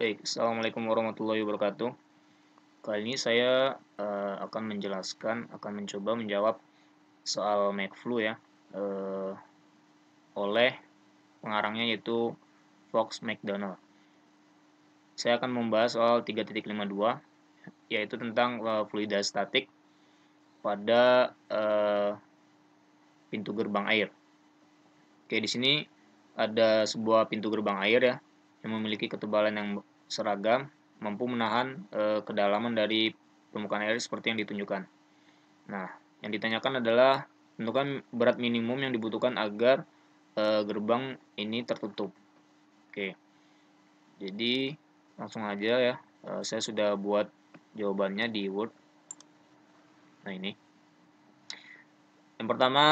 Baik, assalamualaikum warahmatullahi wabarakatuh. Kali ini saya akan mencoba menjawab soal Makeflu ya, eh, oleh pengarangnya yaitu Fox McDonald. Saya akan membahas soal 3.52, yaitu tentang fluida statik pada pintu gerbang air. Oke, di sini ada sebuah pintu gerbang air ya, yang memiliki ketebalan yang seragam, mampu menahan kedalaman dari permukaan air seperti yang ditunjukkan. Nah, yang ditanyakan adalah tentukan berat minimum yang dibutuhkan agar gerbang ini tertutup. Oke, jadi langsung aja ya. Saya sudah buat jawabannya di Word. Nah ini. Yang pertama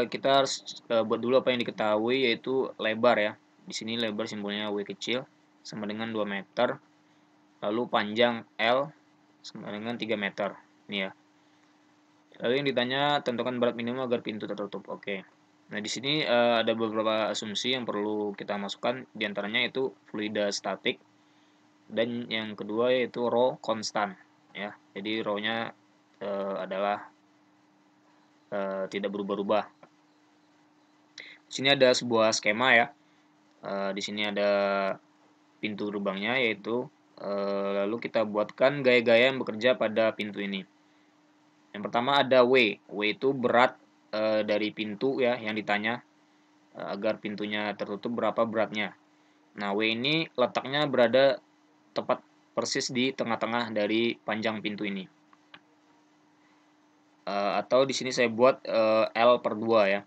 kita harus buat dulu apa yang diketahui yaitu lebar ya. Di sini lebar simbolnya W kecil sama dengan 2 meter. Lalu panjang L sama dengan 3 meter. Ini ya. Lalu yang ditanya tentukan berat minimum agar pintu tertutup. Oke. Nah, di sini ada beberapa asumsi yang perlu kita masukkan, di antaranya itu fluida statik dan yang kedua yaitu rho konstan ya. Jadi rho-nya adalah tidak berubah-ubah. Di sini ada sebuah skema ya. Di sini ada pintu gerbangnya yaitu lalu kita buatkan gaya-gaya yang bekerja pada pintu ini. Yang pertama ada W. W itu berat dari pintu ya yang ditanya agar pintunya tertutup berapa beratnya. Nah, W ini letaknya berada tepat persis di tengah-tengah dari panjang pintu ini. Atau di sini saya buat L per 2 ya.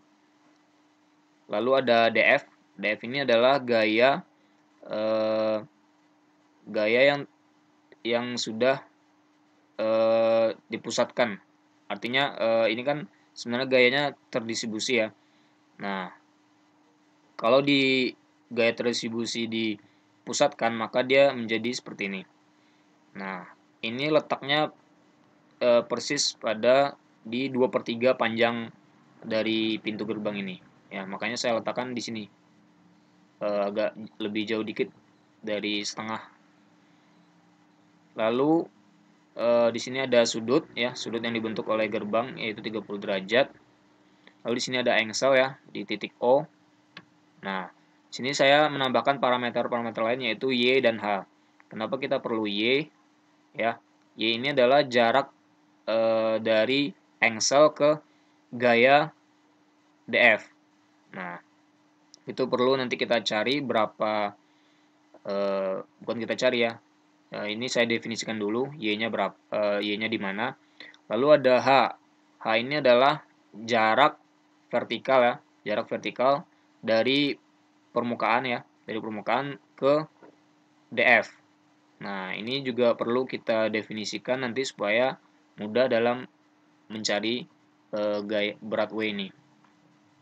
Lalu ada DF. DF ini adalah gaya yang sudah dipusatkan. Artinya ini kan sebenarnya gayanya terdistribusi ya. Nah, kalau di gaya terdistribusi dipusatkan maka dia menjadi seperti ini. Nah, ini letaknya persis pada di 2/3 panjang dari pintu gerbang ini. Ya, makanya saya letakkan di sini. Agak lebih jauh dikit dari setengah. Lalu di sini ada sudut ya, sudut yang dibentuk oleh gerbang yaitu 30 derajat. Lalu di sini ada engsel ya di titik O. Nah, di sini saya menambahkan parameter-parameter lain yaitu Y dan H. Kenapa kita perlu Y? Ya, Y ini adalah jarak dari engsel ke gaya DF. Nah, itu perlu nanti kita cari berapa, bukan kita cari ya. Ini saya definisikan dulu Y-nya berapa, Y-nya di mana. Lalu ada H. H ini adalah jarak vertikal ya, jarak vertikal dari permukaan ya, dari permukaan ke DF. Nah, ini juga perlu kita definisikan nanti supaya mudah dalam mencari gaya berat W ini.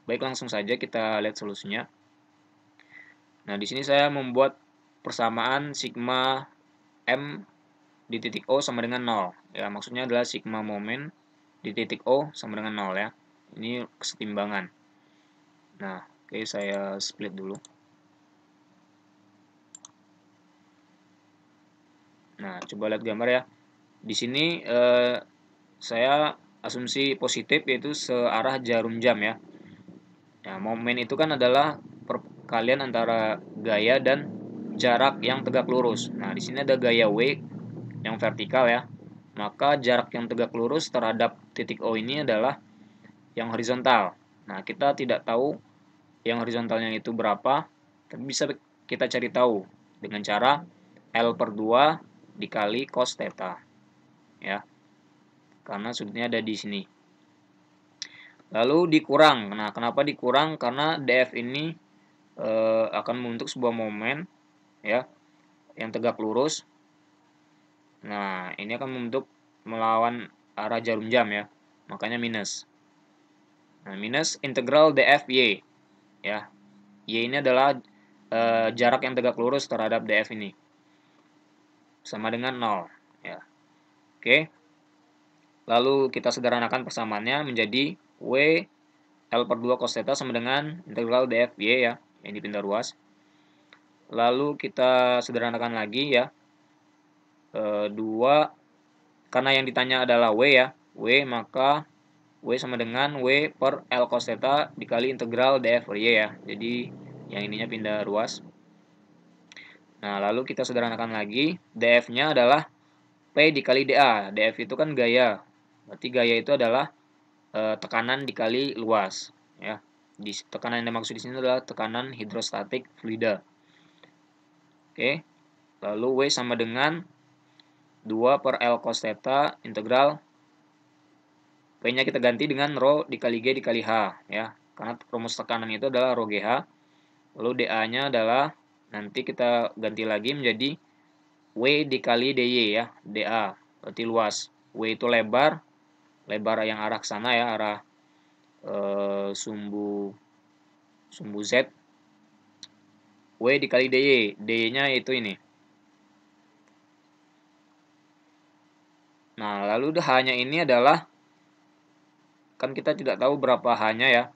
Baik, langsung saja kita lihat solusinya. Nah, di sini saya membuat persamaan sigma M di titik O sama dengan 0. Ya, maksudnya adalah sigma momen di titik O sama dengan 0 ya. Ini kesetimbangan. Nah, oke, saya split dulu. Nah, coba lihat gambar ya. Di sini saya asumsi positif yaitu searah jarum jam ya. Nah, momen itu kan adalah perkalian antara gaya dan jarak yang tegak lurus. Nah, di sini ada gaya W yang vertikal ya. Maka jarak yang tegak lurus terhadap titik O ini adalah yang horizontal. Nah, kita tidak tahu yang horizontalnya itu berapa, tapi bisa kita cari tahu dengan cara L per 2 dikali cos theta. Ya, karena sudutnya ada di sini. Lalu dikurang. Nah, kenapa dikurang? Karena DF ini akan membentuk sebuah momen ya yang tegak lurus. Nah, ini akan membentuk melawan arah jarum jam ya. Makanya minus. Nah, minus integral DF Y ya. Y ini adalah jarak yang tegak lurus terhadap DF ini. Sama dengan 0 ya. Oke. Lalu kita sederhanakan persamaannya menjadi W L per 2 cos theta sama dengan integral df y ya, yang dipindah ruas. Lalu kita sederhanakan lagi ya. 2, karena yang ditanya adalah W ya. W, maka W sama dengan W per L cos theta dikali integral df per Y ya. Jadi yang ininya pindah ruas. Nah, lalu kita sederhanakan lagi. df-nya adalah P dikali dA. df itu kan gaya. Berarti gaya itu adalah tekanan dikali luas. Ya. Tekanan yang dimaksud di sini adalah tekanan hidrostatik fluida. Oke. Lalu W sama dengan 2 per L cos theta integral P-nya kita ganti dengan rho dikali G dikali H ya. Karena rumus tekanan itu adalah rho GH. Lalu dA-nya adalah nanti kita ganti lagi menjadi W dikali DY ya, dA. Berarti luas. W itu lebar yang arah ke sana ya, arah sumbu Z. W dikali DY. DY-nya itu ini. Nah, lalu H-nya ini adalah kan kita tidak tahu berapa H-nya ya.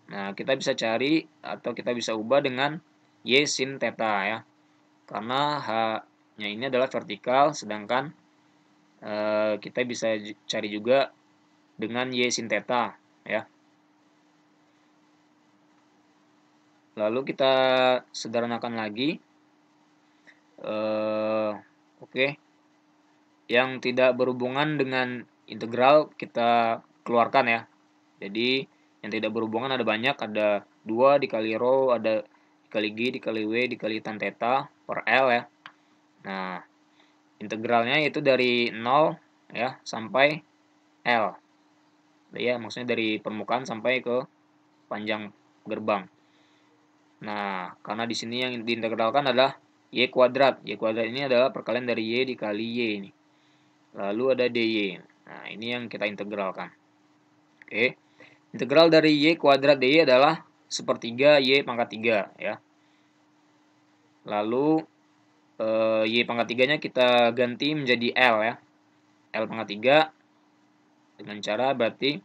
Nah, kita bisa cari atau kita bisa ubah dengan Y sin theta ya. Karena H-nya ini adalah vertikal, sedangkan kita bisa cari juga dengan Y sin theta ya. Lalu kita sederhanakan lagi. Oke. Yang tidak berhubungan dengan integral kita keluarkan ya. Jadi yang tidak berhubungan ada banyak, ada 2 dikali rho, ada dikali G, dikali W, dikali tan theta per L ya. Nah, integralnya itu dari 0 ya sampai L. Ya, maksudnya dari permukaan sampai ke panjang gerbang. Nah, karena di sini yang diintegralkan adalah Y kuadrat. Y kuadrat ini adalah perkalian dari Y dikali Y ini. Lalu ada DY. Nah, ini yang kita integralkan. Oke. Integral dari Y kuadrat DY adalah sepertiga Y pangkat 3 ya. Lalu Y pangkat 3-nya kita ganti menjadi L ya. L pangkat 3 dengan cara berarti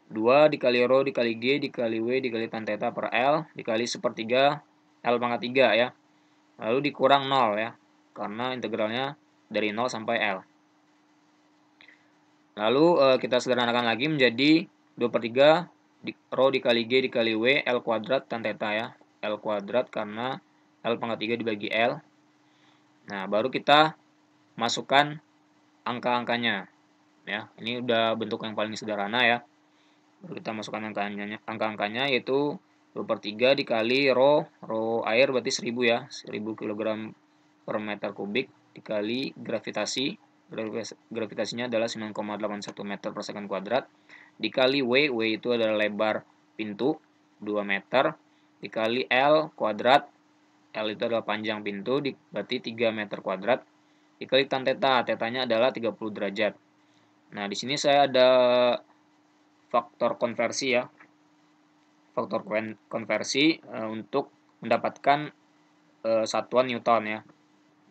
2 dikali rho dikali G dikali W dikali tan theta per L dikali sepertiga L pangkat 3 ya. Lalu dikurang 0 ya. Karena integralnya dari 0 sampai L. Lalu kita sederhanakan lagi menjadi 2/3 rho dikali G dikali W L kuadrat tan theta ya. L kuadrat karena L pangkat 3 dibagi L. Nah, baru kita masukkan angka-angkanya. Ya, ini udah bentuk yang paling sederhana ya. Baru kita masukkan angka-angkanya yaitu 2/3 dikali rho air berarti 1000 ya. 1000 kg per meter kubik dikali gravitasinya adalah 9,81 meter per second kuadrat dikali W itu adalah lebar pintu 2 meter dikali L kuadrat, L itu adalah panjang pintu berarti 3 meter kuadrat dikali tan theta, tetanya adalah 30 derajat. Nah, di sini saya ada faktor konversi ya. Faktor konversi untuk mendapatkan satuan Newton ya.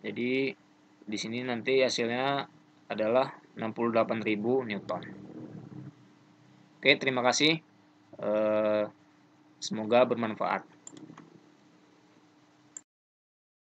Jadi di sini nanti hasilnya adalah 68.000 Newton. Oke, terima kasih. Semoga bermanfaat.